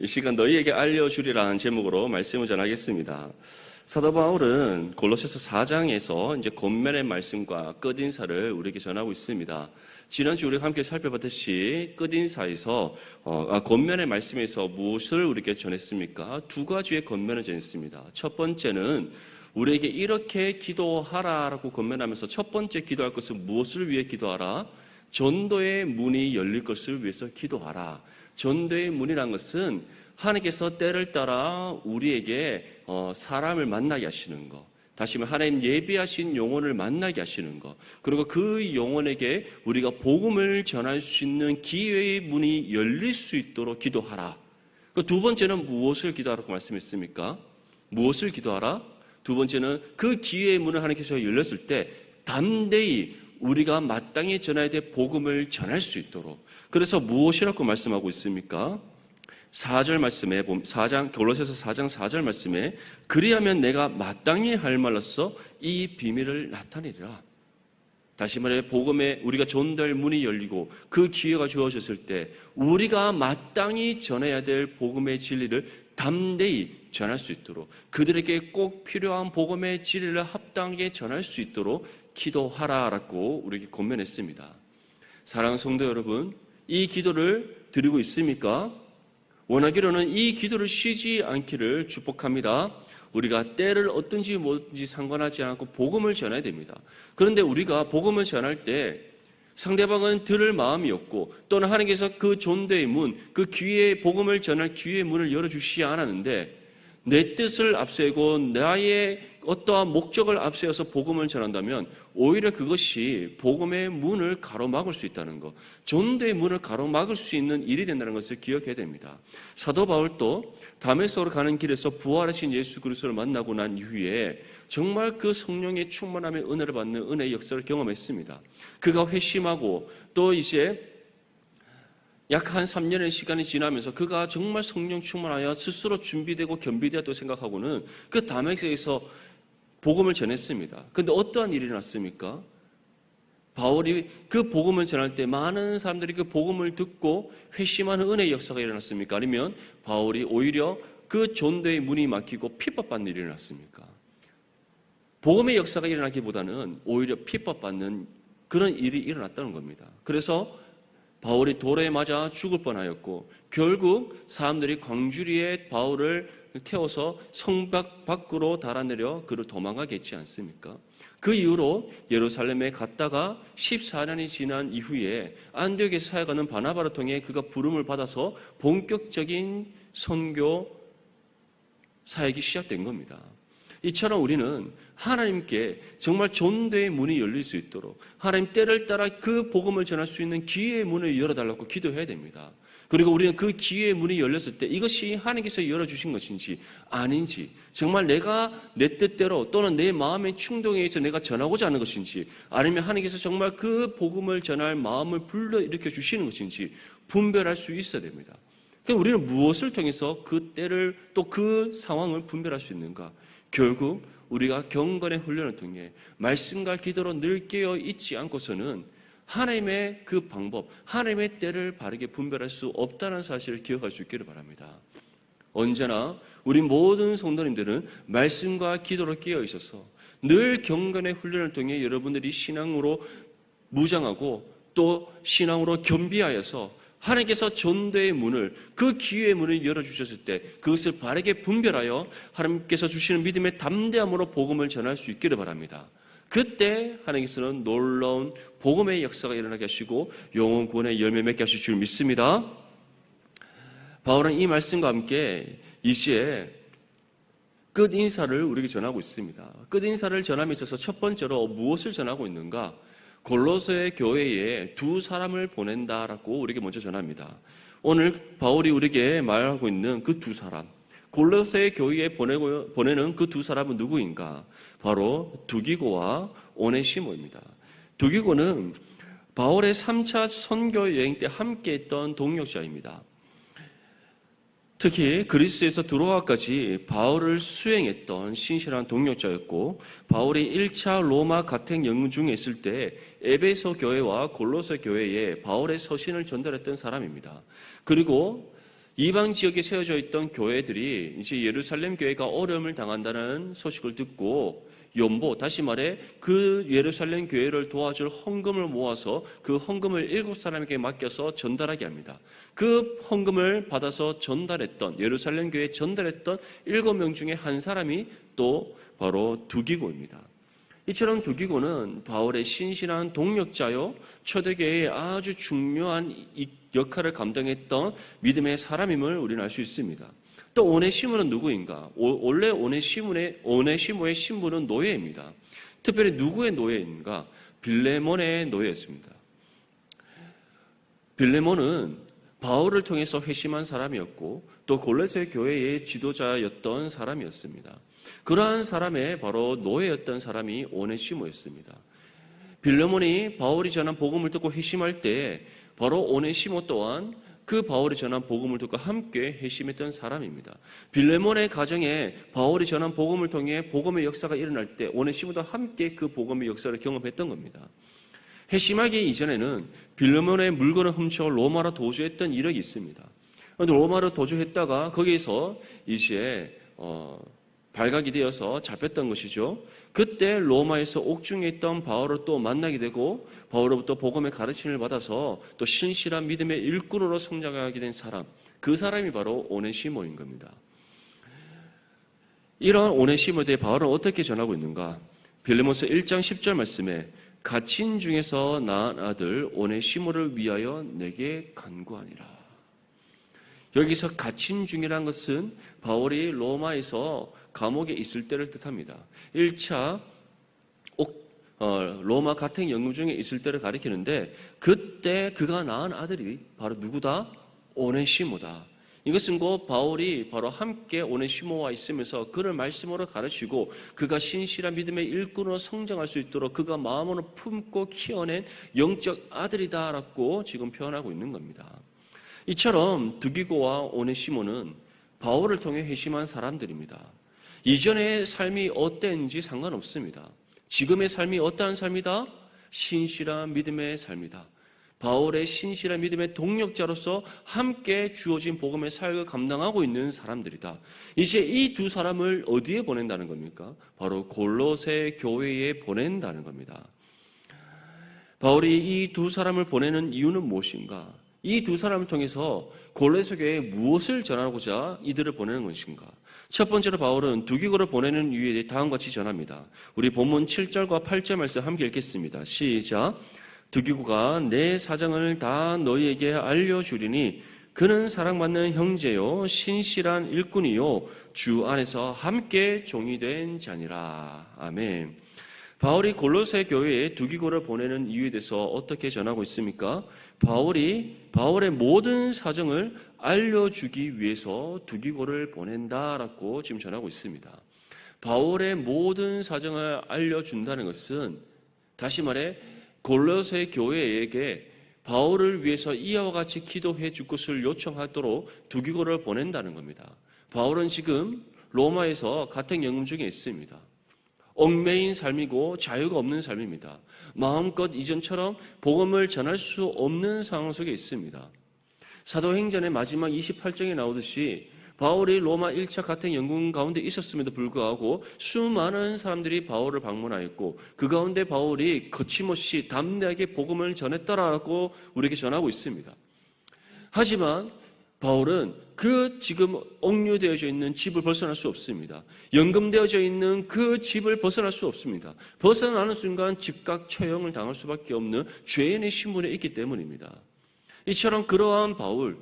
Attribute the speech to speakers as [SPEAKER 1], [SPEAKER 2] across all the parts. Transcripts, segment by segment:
[SPEAKER 1] 이 시간 너희에게 알려주리라는 제목으로 말씀을 전하겠습니다. 사도 바울은 골로새서 4장에서 이제 권면의 말씀과 끝인사를 우리에게 전하고 있습니다. 지난주 우리가 함께 살펴봤듯이 끝인사에서 권면의 말씀에서 무엇을 우리에게 전했습니까? 두 가지의 권면을 전했습니다. 첫 번째는 우리에게 이렇게 기도하라라고 권면하면서 첫 번째 기도할 것은 무엇을 위해 기도하라? 전도의 문이 열릴 것을 위해서 기도하라. 전도의 문이란 것은 하나님께서 때를 따라 우리에게 사람을 만나게 하시는 것, 다시 말해 하나님 예비하신 영혼을 만나게 하시는 것, 그리고 그 영혼에게 우리가 복음을 전할 수 있는 기회의 문이 열릴 수 있도록 기도하라. 그 두 번째는 무엇을 기도하라고 말씀했습니까? 무엇을 기도하라? 두 번째는 그 기회의 문을 하나님께서 열렸을 때 담대히 우리가 마땅히 전해야 될 복음을 전할 수 있도록. 그래서 무엇이라고 말씀하고 있습니까? 4절 말씀에 골로새서 4장 4절 말씀에 그리하면 내가 마땅히 할 말로써 이 비밀을 나타내리라. 다시 말해 복음에 우리가 전도할 문이 열리고 그 기회가 주어졌을 때 우리가 마땅히 전해야 될 복음의 진리를 담대히 전할 수 있도록, 그들에게 꼭 필요한 복음의 진리를 합당하게 전할 수 있도록 기도하라라고 우리에게 권면했습니다. 사랑하는 성도 여러분, 이 기도를 드리고 있습니까? 원하기로는 이 기도를 쉬지 않기를 축복합니다. 우리가 때를 어떤지 뭐든지 상관하지 않고 복음을 전해야 됩니다. 그런데 우리가 복음을 전할 때 상대방은 들을 마음이 없고 또는 하나님께서 그 전도의 문, 그 기회의 복음을 전할 기회의 문을 열어주시지 않았는데 내 뜻을 앞세우고 나의 어떠한 목적을 앞세워서 복음을 전한다면 오히려 그것이 복음의 문을 가로막을 수 있다는 것, 전도의 문을 가로막을 수 있는 일이 된다는 것을 기억해야 됩니다. 사도 바울도 다메섹으로 가는 길에서 부활하신 예수 그리스도를 만나고 난 이후에 정말 그 성령의 충만함의 은혜를 받는 은혜의 역사를 경험했습니다. 그가 회심하고 또 이제 약 한 3년의 시간이 지나면서 그가 정말 성령 충만하여 스스로 준비되고 겸비되었다고 생각하고는 그 다메섹에서 복음을 전했습니다. 그런데 어떠한 일이 났습니까? 바울이 그 복음을 전할 때 많은 사람들이 그 복음을 듣고 회심하는 은혜의 역사가 일어났습니까? 아니면 바울이 오히려 그 전도의 문이 막히고 핍박받는 일이 일어났습니까? 복음의 역사가 일어나기보다는 오히려 핍박받는 그런 일이 일어났다는 겁니다. 그래서 바울이 돌에 맞아 죽을 뻔하였고 결국 사람들이 광주리에 바울을 태워서 성곽 밖으로 달아내려 그를 도망가게 했지 않습니까? 그 이후로 예루살렘에 갔다가 14년이 지난 이후에 안디옥에 사역하는 바나바를 통해 그가 부름을 받아서 본격적인 선교 사역이 시작된 겁니다. 이처럼 우리는 하나님께 정말 전도의 문이 열릴 수 있도록 하나님 때를 따라 그 복음을 전할 수 있는 기회의 문을 열어달라고 기도해야 됩니다. 그리고 우리는 그 기회의 문이 열렸을 때 이것이 하나님께서 열어주신 것인지 아닌지, 정말 내가 내 뜻대로 또는 내 마음의 충동에 의해서 내가 전하고자 하는 것인지, 아니면 하나님께서 정말 그 복음을 전할 마음을 불러일으켜 주시는 것인지 분별할 수 있어야 됩니다. 그럼 우리는 무엇을 통해서 그 때를 또 그 상황을 분별할 수 있는가? 결국 우리가 경건의 훈련을 통해 말씀과 기도로 늘 깨어 있지 않고서는 하나님의 그 방법, 하나님의 때를 바르게 분별할 수 없다는 사실을 기억할 수 있기를 바랍니다. 언제나 우리 모든 성도님들은 말씀과 기도로 깨어 있어서 늘 경건의 훈련을 통해 여러분들이 신앙으로 무장하고 또 신앙으로 겸비하여서 하나님께서 전도의 문을, 그 기회의 문을 열어주셨을 때 그것을 바르게 분별하여 하나님께서 주시는 믿음의 담대함으로 복음을 전할 수 있기를 바랍니다. 그때 하나님께서는 놀라운 복음의 역사가 일어나게 하시고 영혼 구원의 열매 맺게 하실 줄 믿습니다. 바울은 이 말씀과 함께 이시에 끝인사를 우리에게 전하고 있습니다. 끝인사를 전함에 있어서 첫 번째로 무엇을 전하고 있는가? 골로새 교회에 두 사람을 보낸다라고 우리에게 먼저 전합니다. 오늘 바울이 우리에게 말하고 있는 그 두 사람, 골로새 교회에 보내는 그 두 사람은 누구인가? 바로 두기고와 오네시모입니다. 두기고는 바울의 3차 선교 여행 때 함께했던 동역자입니다. 특히 그리스에서 드로아까지 바울을 수행했던 신실한 동역자였고, 바울이 1차 로마 가택 영문 중에 있을 때 에베소 교회와 골로새 교회에 바울의 서신을 전달했던 사람입니다. 그리고 이방 지역에 세워져 있던 교회들이 이제 예루살렘 교회가 어려움을 당한다는 소식을 듣고 연보, 다시 말해 그 예루살렘 교회를 도와줄 헌금을 모아서 그 헌금을 7사람에게 맡겨서 전달하게 합니다. 그 헌금을 받아서 전달했던, 예루살렘 교회에 전달했던 7명 중에 한 사람이 또 바로 두기고입니다. 이처럼 두기고는 바울의 신실한 동력자요, 초대교회의 아주 중요한 역할을 감당했던 믿음의 사람임을 우리는 알 수 있습니다. 또 오네시모는 누구인가? 원래 오네시모의 신분은 노예입니다. 특별히 누구의 노예인가? 빌레몬의 노예였습니다. 빌레몬은 바울을 통해서 회심한 사람이었고 또 골로새 교회의 지도자였던 사람이었습니다. 그러한 사람의 바로 노예였던 사람이 오네시모였습니다. 빌레몬이 바울이 전한 복음을 듣고 회심할 때 바로 오네시모 또한 그 바울이 전한 복음을 듣고 함께 회심했던 사람입니다. 빌레몬의 가정에 바울이 전한 복음을 통해 복음의 역사가 일어날 때 오네시모도 함께 그 복음의 역사를 경험했던 겁니다. 회심하기 이전에는 빌레몬의 물건을 훔쳐 로마로 도주했던 이력이 있습니다. 그런데 로마로 도주했다가 거기에서 이제 발각이 되어서 잡혔던 것이죠. 그때 로마에서 옥중에 있던 바울을 또 만나게 되고 바울로부터 복음의 가르침을 받아서 또 신실한 믿음의 일꾼으로 성장하게 된 사람, 그 사람이 바로 오네시모인 겁니다. 이러한 오네시모에 대해 바울은 어떻게 전하고 있는가? 빌레몬서 1장 10절 말씀에 갇힌 중에서 낳은 아들 오네시모를 위하여 내게 간구하니라. 여기서 갇힌 중이라는 것은 바울이 로마에서 감옥에 있을 때를 뜻합니다. 1차 로마 가택연금 중에 있을 때를 가리키는데 그때 그가 낳은 아들이 바로 누구다? 오네시모다. 이것은 곧 바울이 바로 함께 오네시모와 있으면서 그를 말씀으로 가르치고 그가 신실한 믿음의 일꾼으로 성장할 수 있도록 그가 마음으로 품고 키워낸 영적 아들이다라고 지금 표현하고 있는 겁니다. 이처럼 두기고와 오네시모는 바울을 통해 회심한 사람들입니다. 이전의 삶이 어땠는지 상관없습니다. 지금의 삶이 어떠한 삶이다? 신실한 믿음의 삶이다. 바울의 신실한 믿음의 동력자로서 함께 주어진 복음의 사역을 감당하고 있는 사람들이다. 이제 이 두 사람을 어디에 보낸다는 겁니까? 바로 골로새 교회에 보낸다는 겁니다. 바울이 이 두 사람을 보내는 이유는 무엇인가? 이 두 사람을 통해서 골로새 교회에 무엇을 전하고자 이들을 보내는 것인가? 첫 번째로 바울은 두기고를 보내는 이유에 대해 다음과 같이 전합니다. 우리 본문 7절과 8절 말씀 함께 읽겠습니다. 시작. 두기고가 내 사정을 다 너희에게 알려주리니 그는 사랑받는 형제요 신실한 일꾼이요 주 안에서 함께 종이 된 자니라. 아멘. 바울이 골로새 교회에 두기고를 보내는 이유에 대해서 어떻게 전하고 있습니까? 바울이 바울의 모든 사정을 알려주기 위해서 두기고를 보낸다라고 지금 전하고 있습니다. 바울의 모든 사정을 알려준다는 것은 다시 말해 골로새 교회에게 바울을 위해서 이와 같이 기도해 줄 것을 요청하도록 두기고를 보낸다는 겁니다. 바울은 지금 로마에서 가택연금 중에 있습니다. 얽매인 삶이고 자유가 없는 삶입니다. 마음껏 이전처럼 복음을 전할 수 없는 상황 속에 있습니다. 사도행전의 마지막 28장에 나오듯이 바울이 로마 1차 가택연금 가운데 있었음에도 불구하고 수많은 사람들이 바울을 방문하였고 그 가운데 바울이 거침없이 담대하게 복음을 전했더라고 우리에게 전하고 있습니다. 하지만 바울은 그 지금 억류되어져 있는 집을 벗어날 수 없습니다. 연금되어져 있는 그 집을 벗어날 수 없습니다. 벗어나는 순간 즉각 처형을 당할 수밖에 없는 죄인의 신분에 있기 때문입니다. 이처럼 그러한 바울,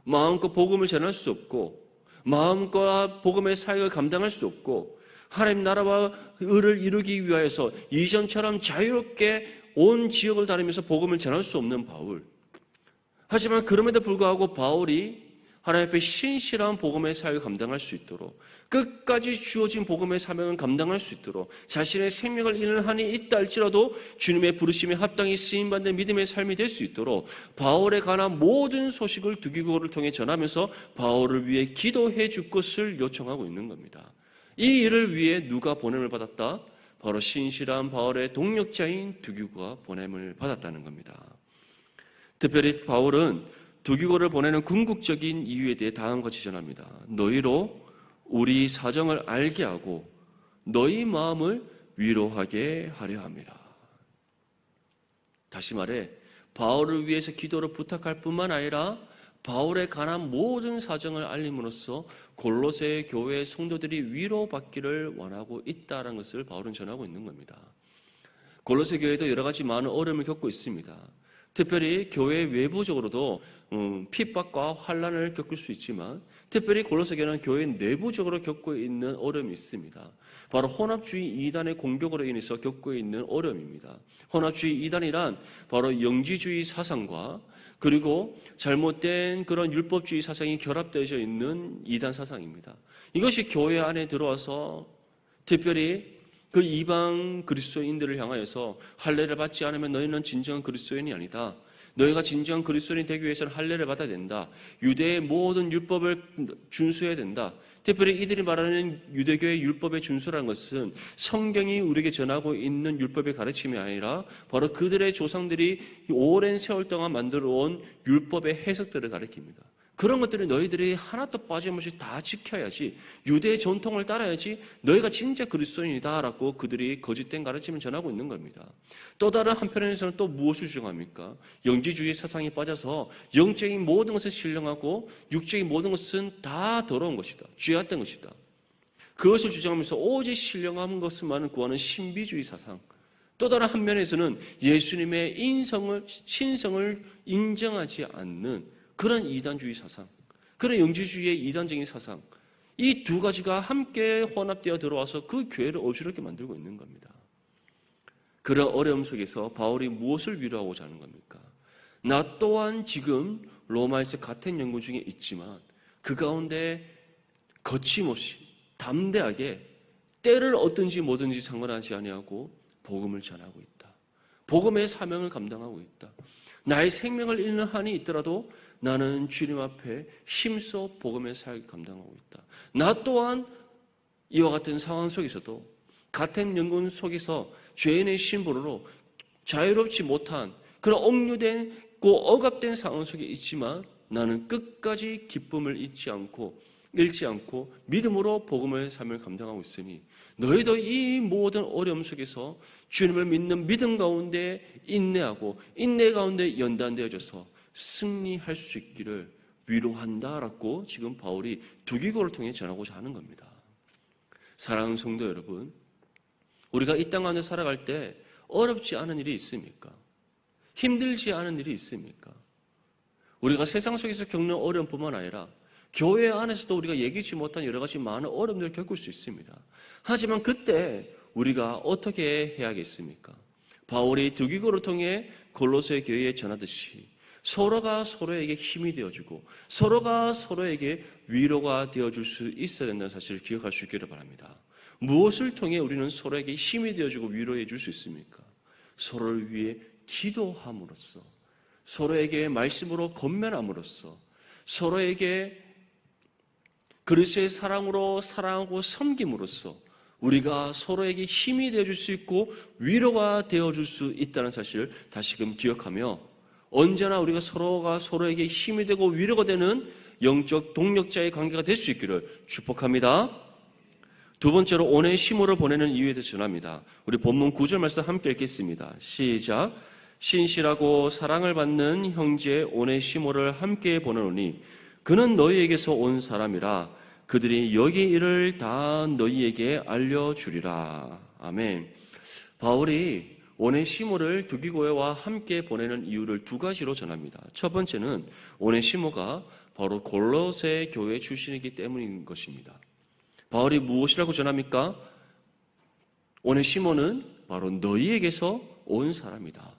[SPEAKER 1] 마음껏 복음을 전할 수 없고 마음껏 복음의 사역을 감당할 수 없고 하나님 나라와 의를 이루기 위하여서 이전처럼 자유롭게 온 지역을 다니면서 복음을 전할 수 없는 바울. 하지만 그럼에도 불구하고 바울이 하나님 앞에 신실한 복음의 사역을 감당할 수 있도록 끝까지 주어진 복음의 사명을 감당할 수 있도록 자신의 생명을 잃는 한이 있다 할지라도 주님의 부르심에 합당히 쓰임받는 믿음의 삶이 될 수 있도록 바울에 관한 모든 소식을 두기고를 통해 전하면서 바울을 위해 기도해 줄 것을 요청하고 있는 겁니다. 이 일을 위해 누가 보냄을 받았다? 바로 신실한 바울의 동력자인 두기고가 보냄을 받았다는 겁니다. 특별히 바울은 두기고를 보내는 궁극적인 이유에 대해 다음과 같이 전합니다. 너희로 우리 사정을 알게 하고 너희 마음을 위로하게 하려 함이라. 다시 말해 바울을 위해서 기도를 부탁할 뿐만 아니라 바울에 관한 모든 사정을 알림으로써 골로새 교회 성도들이 위로받기를 원하고 있다는 것을 바울은 전하고 있는 겁니다. 골로새 교회도 여러 가지 많은 어려움을 겪고 있습니다. 특별히 교회 외부적으로도 핍박과 환난을 겪을 수 있지만 특별히 골로새 교회는 교회 내부적으로 겪고 있는 어려움이 있습니다. 바로 혼합주의 이단의 공격으로 인해서 겪고 있는 어려움입니다. 혼합주의 이단이란 바로 영지주의 사상과 그리고 잘못된 그런 율법주의 사상이 결합되어져 있는 이단 사상입니다. 이것이 교회 안에 들어와서 특별히 그 이방 그리스도인들을 향하여서 할례를 받지 않으면 너희는 진정한 그리스도인이 아니다. 너희가 진정한 그리스도인이 되기 위해서는 할례를 받아야 된다. 유대의 모든 율법을 준수해야 된다. 특별히 이들이 말하는 유대교의 율법의 준수라는 것은 성경이 우리에게 전하고 있는 율법의 가르침이 아니라 바로 그들의 조상들이 오랜 세월 동안 만들어온 율법의 해석들을 가르칩니다. 그런 것들이 너희들이 하나도 빠짐없이 다 지켜야지, 유대의 전통을 따라야지 너희가 진짜 그리스도인이다라고 그들이 거짓된 가르침을 전하고 있는 겁니다. 또 다른 한편에서는 또 무엇을 주장합니까? 영지주의 사상에 빠져서 영적인 모든 것을 신령하고 육적인 모든 것은 다 더러운 것이다, 죄악된 것이다. 그것을 주장하면서 오직 신령한 것만을 구하는 신비주의 사상. 또 다른 한면에서는 예수님의 신성을 인정하지 않는 그런 이단주의 사상, 그런 영지주의의 이단적인 사상, 이 두 가지가 함께 혼합되어 들어와서 그 교회를 어지럽게 만들고 있는 겁니다. 그런 어려움 속에서 바울이 무엇을 위로하고자 하는 겁니까? 나 또한 지금 로마에서 같은 연구 중에 있지만 그 가운데 거침없이 담대하게 때를 얻든지 뭐든지 상관하지 아니하고 복음을 전하고 있다. 복음의 사명을 감당하고 있다. 나의 생명을 잃는 한이 있더라도 나는 주님 앞에 힘써 복음의 사역을 감당하고 있다. 나 또한 이와 같은 상황 속에서도 같은 연군 속에서 죄인의 심부름으로 자유롭지 못한 그런 억류되고 억압된 상황 속에 있지만 나는 끝까지 기쁨을 잃지 않고 믿음으로 복음의 삶을 감당하고 있으니 너희도 이 모든 어려움 속에서 주님을 믿는 믿음 가운데 인내하고 인내 가운데 연단되어져서 승리할 수 있기를 위로한다라고 지금 바울이 두기고를 통해 전하고자 하는 겁니다. 사랑하는 성도 여러분, 우리가 이 땅 가운데 살아갈 때 어렵지 않은 일이 있습니까? 힘들지 않은 일이 있습니까? 우리가 세상 속에서 겪는 어려움뿐만 아니라 교회 안에서도 우리가 얘기치 못한 여러 가지 많은 어려움들을 겪을 수 있습니다. 하지만 그때 우리가 어떻게 해야겠습니까? 바울이 두기고를 통해 골로새 교회에 전하듯이 서로가 서로에게 힘이 되어주고 서로가 서로에게 위로가 되어줄 수 있어야 된다는 사실을 기억할 수 있기를 바랍니다. 무엇을 통해 우리는 서로에게 힘이 되어주고 위로해 줄 수 있습니까? 서로를 위해 기도함으로써, 서로에게 말씀으로 권면함으로써, 서로에게 그리스도의 사랑으로 사랑하고 섬김으로써 우리가 서로에게 힘이 되어줄 수 있고 위로가 되어줄 수 있다는 사실을 다시금 기억하며 언제나 우리가 서로가 서로에게 힘이 되고 위로가 되는 영적 동력자의 관계가 될 수 있기를 축복합니다. 두 번째로 오네시모를 보내는 이유에 대해서 전합니다. 우리 본문 9절 말씀 함께 읽겠습니다. 시작. 신실하고 사랑을 받는 형제 오네시모를 함께 보내노니 그는 너희에게서 온 사람이라 그들이 여기 일을 다 너희에게 알려주리라. 아멘. 바울이 오네시모를 두기고와 함께 보내는 이유를 두 가지로 전합니다. 첫 번째는 오네시모가 바로 골로새 교회 출신이기 때문인 것입니다. 바울이 무엇이라고 전합니까? 오네시모는 바로 너희에게서 온 사람이다.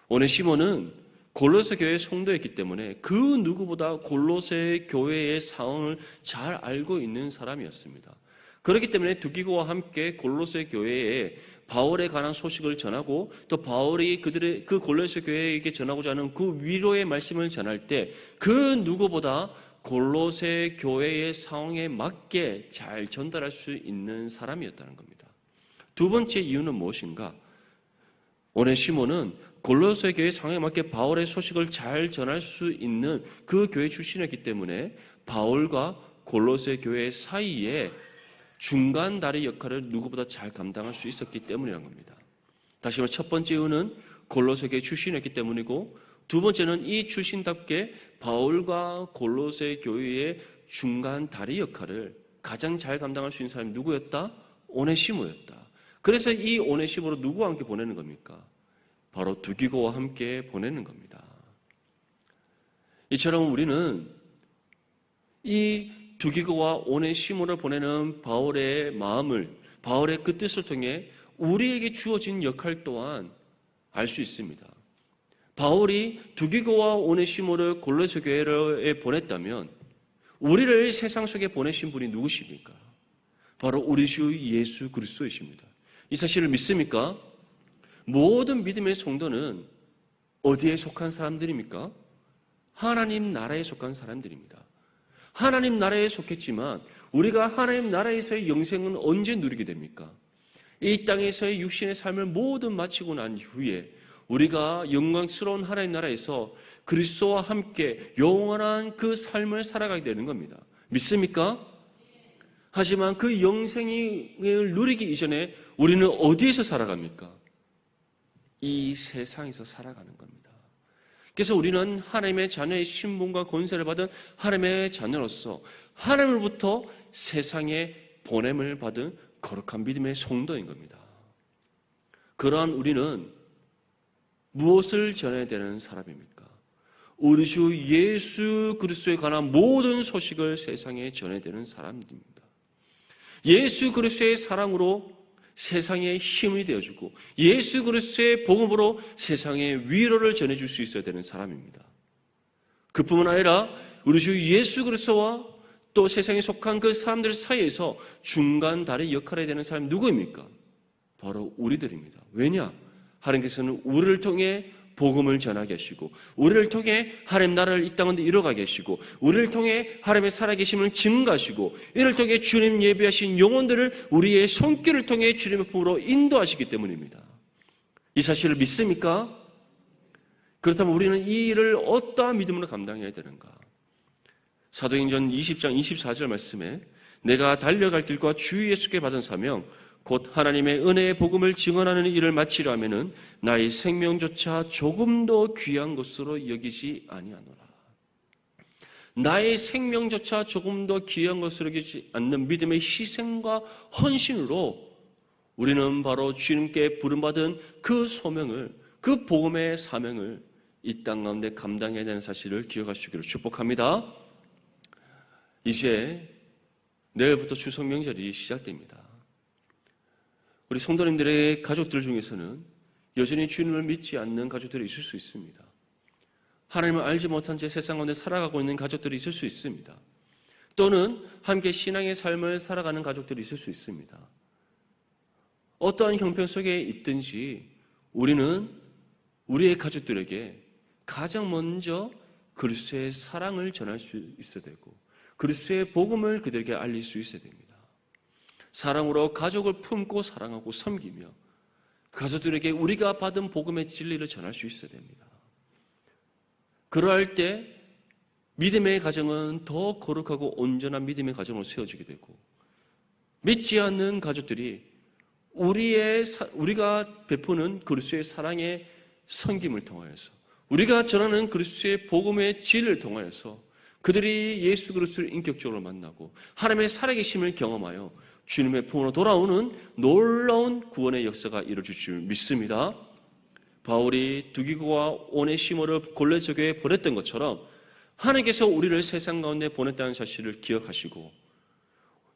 [SPEAKER 1] 오네시모는 골로새 교회의 성도였기 때문에 그 누구보다 골로새 교회의 상황을 잘 알고 있는 사람이었습니다. 그렇기 때문에 두기고와 함께 골로새 교회에 바울에 관한 소식을 전하고 또 바울이 그 골로새 교회에게 전하고자 하는 그 위로의 말씀을 전할 때 그 누구보다 골로새 교회의 상황에 맞게 잘 전달할 수 있는 사람이었다는 겁니다. 두 번째 이유는 무엇인가? 오네시모는 골로새 교회 상황에 맞게 바울의 소식을 잘 전할 수 있는 그 교회 출신이었기 때문에 바울과 골로새 교회 사이에 중간 다리 역할을 누구보다 잘 감당할 수 있었기 때문이라는 겁니다. 다시 말해 첫 번째 이유는 골로새 교회 출신이었기 때문이고, 두 번째는 이 출신답게 바울과 골로새 교회의 중간 다리 역할을 가장 잘 감당할 수 있는 사람이 누구였다? 오네시모였다. 그래서 이 오네시모를 누구와 함께 보내는 겁니까? 바로 두기고와 함께 보내는 겁니다. 이처럼 우리는 이 두기고와 오네시모를 보내는 바울의 마음을, 바울의 그 뜻을 통해 우리에게 주어진 역할 또한 알 수 있습니다. 바울이 두기고와 오네시모를 골로새 교회에 보냈다면 우리를 세상 속에 보내신 분이 누구십니까? 바로 우리 주 예수 그리스도이십니다. 이 사실을 믿습니까? 모든 믿음의 성도는 어디에 속한 사람들입니까? 하나님 나라에 속한 사람들입니다. 하나님 나라에 속했지만 우리가 하나님 나라에서의 영생은 언제 누리게 됩니까? 이 땅에서의 육신의 삶을 모두 마치고 난 후에 우리가 영광스러운 하나님 나라에서 그리스도와 함께 영원한 그 삶을 살아가게 되는 겁니다. 믿습니까? 하지만 그 영생을 누리기 이전에 우리는 어디에서 살아갑니까? 이 세상에서 살아가는 겁니다. 그래서 우리는 하나님의 자녀의 신분과 권세를 받은 하나님의 자녀로서 하나님으로부터 세상에 보냄을 받은 거룩한 믿음의 성도인 겁니다. 그러한 우리는 무엇을 전해야 되는 사람입니까? 우리 주 예수 그리스도에 관한 모든 소식을 세상에 전해야 되는 사람입니다. 예수 그리스도의 사랑으로 세상에 힘이 되어주고 예수 그리스도의 복음으로 세상에 위로를 전해줄 수 있어야 되는 사람입니다. 그뿐만 아니라 우리 주 예수 그리스도와 또 세상에 속한 그 사람들 사이에서 중간 다리 역할을 해야 되는 사람이 누구입니까? 바로 우리들입니다. 왜냐? 하나님께서는 우리를 통해 복음을 전하게 하시고 우리를 통해 하나님 나라를 이 땅에 이뤄가게 하시고 우리를 통해 하나님의 살아계심을 증거하시고 이를 통해 주님 예비하신 영혼들을 우리의 손길을 통해 주님의 품으로 인도하시기 때문입니다. 이 사실을 믿습니까? 그렇다면 우리는 이 일을 어떠한 믿음으로 감당해야 되는가? 사도행전 20장 24절 말씀에 내가 달려갈 길과 주 예수께 받은 사명 곧 하나님의 은혜의 복음을 증언하는 일을 마치려 하면은 나의 생명조차 조금도 귀한 것으로 여기지 아니하노라. 나의 생명조차 조금도 귀한 것으로 여기지 않는 믿음의 희생과 헌신으로 우리는 바로 주님께 부름받은 그 소명을, 그 복음의 사명을 이 땅 가운데 감당해야 되는 사실을 기억하시기를 축복합니다. 이제 내일부터 추석 명절이 시작됩니다. 우리 성도님들의 가족들 중에서는 여전히 주님을 믿지 않는 가족들이 있을 수 있습니다. 하나님을 알지 못한 채 세상 가운데 살아가고 있는 가족들이 있을 수 있습니다. 또는 함께 신앙의 삶을 살아가는 가족들이 있을 수 있습니다. 어떠한 형편 속에 있든지 우리는 우리의 가족들에게 가장 먼저 그리스도의 사랑을 전할 수 있어야 되고 그리스도의 복음을 그들에게 알릴 수 있어야 됩니다. 사랑으로 가족을 품고 사랑하고 섬기며 가족들에게 우리가 받은 복음의 진리를 전할 수 있어야 됩니다. 그러할 때 믿음의 가정은 더 거룩하고 온전한 믿음의 가정으로 세워지게 되고 믿지 않는 가족들이 우리가 베푸는 그리스도의 사랑의 섬김을 통하여서 우리가 전하는 그리스도의 복음의 진리를 통하여서 그들이 예수 그리스도를 인격적으로 만나고 하나님의 살아계심을 경험하여 주님의 품으로 돌아오는 놀라운 구원의 역사가 이루어질 줄 믿습니다. 바울이 두기고와 오네시모를 골로새 교회에 보냈던 것처럼 하나님께서 우리를 세상 가운데 보냈다는 사실을 기억하시고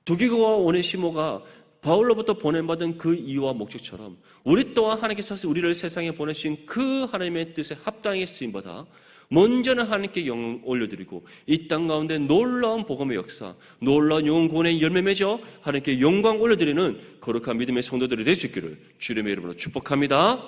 [SPEAKER 1] 두기고와 오네시모가 바울로부터 보냄받은 그 이유와 목적처럼 우리 또한 하나님께서 우리를 세상에 보내신 그 하나님의 뜻에 합당하게 쓰임받아 먼저는 하나님께 영광 올려드리고 이 땅 가운데 놀라운 복음의 역사, 놀라운 영혼 구원의 열매 맺어 하나님께 영광 올려드리는 거룩한 믿음의 성도들이 될 수 있기를 주님의 이름으로 축복합니다.